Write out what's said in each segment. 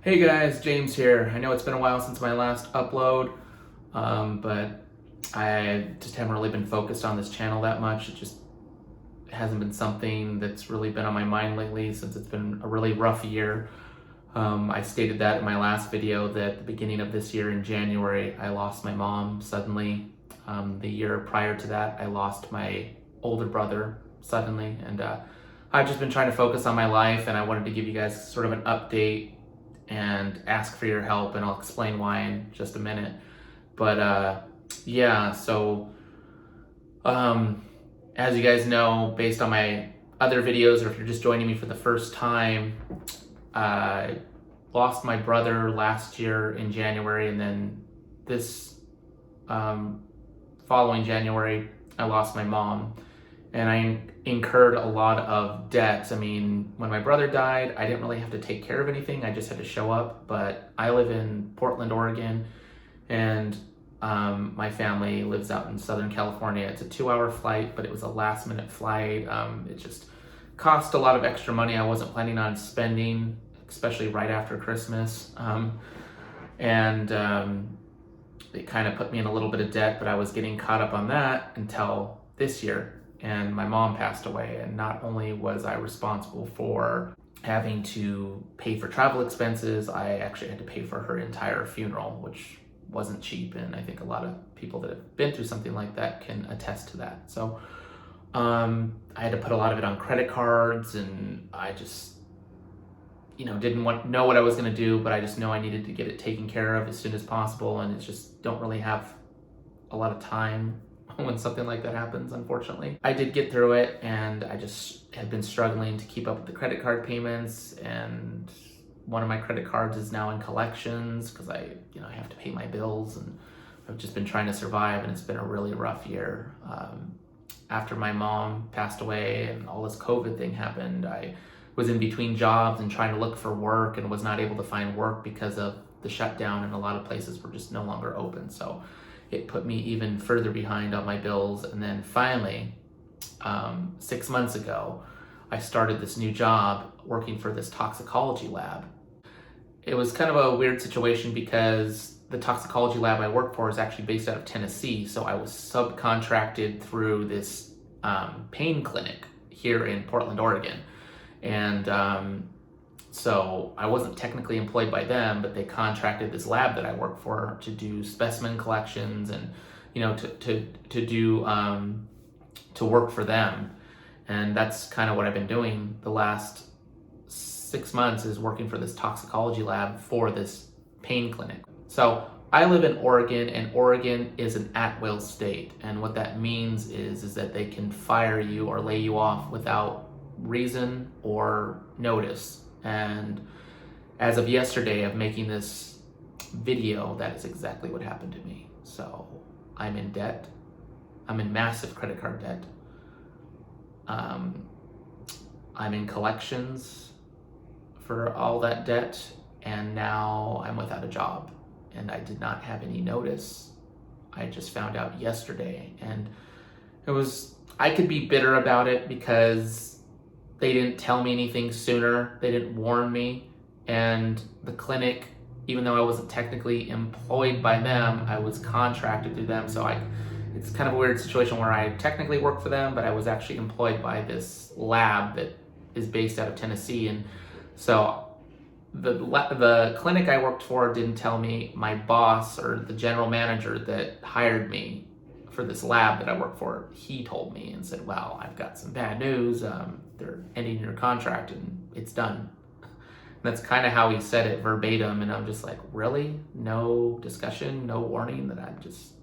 Hey guys, James here. I know it's been a while since my last upload, but I just haven't really been focused on this channel that much. It just hasn't been something that's really been on my mind lately since it's been a really rough year. I stated that in my last video that at the beginning of this year in January, I lost my mom suddenly. The year prior to that, I lost my older brother suddenly, and I've just been trying to focus on my life, and I wanted to give you guys sort of an update and ask for your help, and I'll explain why in just a minute. But yeah, so as you guys know, based on my other videos, or if you're just joining me for the first time, I lost my brother last year in January, and then this following January, I lost my mom. And I incurred a lot of debt. I mean, when my brother died, I didn't really have to take care of anything. I just had to show up. But I live in Portland, Oregon, and my family lives out in Southern California. It's a 2-hour flight, but it was a last-minute flight. It just cost a lot of extra money I wasn't planning on spending, especially right after Christmas. And it kind of put me in a little bit of debt, but I was getting caught up on that until this year. And my mom passed away, and not only was I responsible for having to pay for travel expenses, I actually had to pay for her entire funeral, which wasn't cheap, and I think a lot of people that have been through something like that can attest to that. So I had to put a lot of it on credit cards, and I just didn't know what I was going to do, but I just know I needed to get it taken care of as soon as possible, and it's just don't really have a lot of time when something like that happens, unfortunately. I did get through it, and I just had been struggling to keep up with the credit card payments, and one of my credit cards is now in collections because I have to pay my bills, and I've just been trying to survive, and it's been a really rough year. After my mom passed away and all this COVID thing happened, I was in between jobs and trying to look for work and was not able to find work because of the shutdown, and a lot of places were just no longer open. So it put me even further behind on my bills. And then finally, 6 months ago, I started this new job working for this toxicology lab. It was kind of a weird situation because the toxicology lab I work for is actually based out of Tennessee. So I was subcontracted through this pain clinic here in Portland, Oregon. And so I wasn't technically employed by them, but they contracted this lab that I work for to do specimen collections and, to work for them. And that's kind of what I've been doing the last 6 months, is working for this toxicology lab for this pain clinic. So I live in Oregon, and Oregon is an at-will state. And what that means is that they can fire you or lay you off without reason or notice. And as of yesterday of making this video, that is exactly what happened to me. So I'm in debt. I'm in massive credit card debt. I'm in collections for all that debt, and now I'm without a job, and I did not have any notice. I just found out yesterday, and I could be bitter about it because they didn't tell me anything sooner. They didn't warn me. And the clinic, even though I wasn't technically employed by them, I was contracted through them. So it's kind of a weird situation where I technically work for them, but I was actually employed by this lab that is based out of Tennessee. And so the clinic I worked for didn't tell me. My boss, or the general manager that hired me for this lab that I work for, he told me and said, well, I've got some bad news. They're ending your contract and it's done. And that's kind of how he said it verbatim. And I'm just like, really? No discussion, no warning that I'm just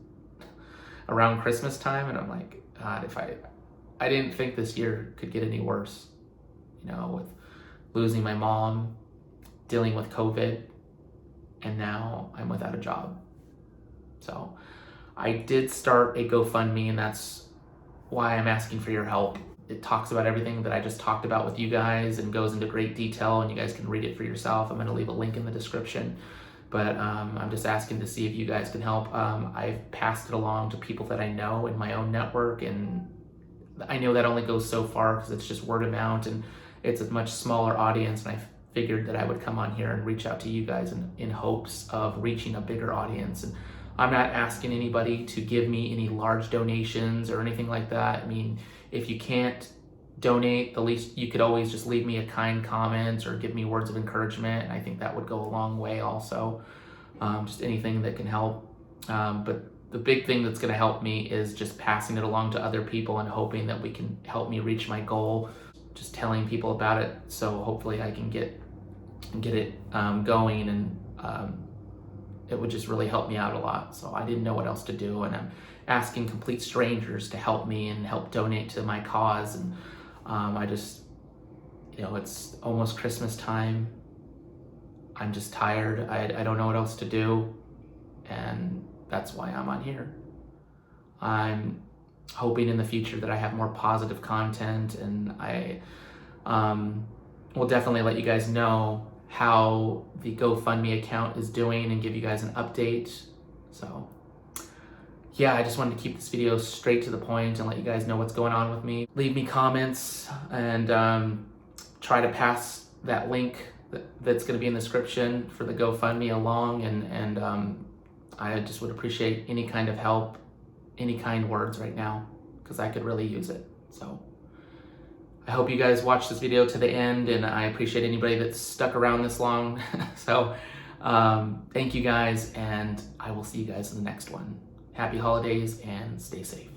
around Christmas time? And I'm like, God, I didn't think this year could get any worse, with losing my mom, dealing with COVID, and now I'm without a job. So I did start a GoFundMe, and that's why I'm asking for your help. It talks about everything that I just talked about with you guys and goes into great detail, and you guys can read it for yourself. I'm going to leave a link in the description, but I'm just asking to see if you guys can help. I've passed it along to people that I know in my own network, and I know that only goes so far because it's just word of mouth, and it's a much smaller audience, and I figured that I would come on here and reach out to you guys in hopes of reaching a bigger audience. And I'm not asking anybody to give me any large donations or anything like that. I mean, if you can't donate, the least you could always just leave me a kind comment or give me words of encouragement. And I think that would go a long way also. Just anything that can help. But the big thing that's going to help me is just passing it along to other people and hoping that we can help me reach my goal. Just telling people about it, so hopefully I can get it going, and it would just really help me out a lot. So I didn't know what else to do, and I'm asking complete strangers to help me and help donate to my cause. And I just, it's almost Christmas time. I'm just tired. I don't know what else to do, and that's why I'm on here. I'm hoping in the future that I have more positive content, and I will definitely let you guys know how the GoFundMe account is doing and give you guys an update. So yeah, I just wanted to keep this video straight to the point and let you guys know what's going on with me. Leave me comments and try to pass that link that's going to be in the description for the GoFundMe along, and I just would appreciate any kind of help, any kind words right now, because I could really use it. So I hope you guys watch this video to the end, and I appreciate anybody that's stuck around this long. So thank you guys, and I will see you guys in the next one. Happy holidays and stay safe.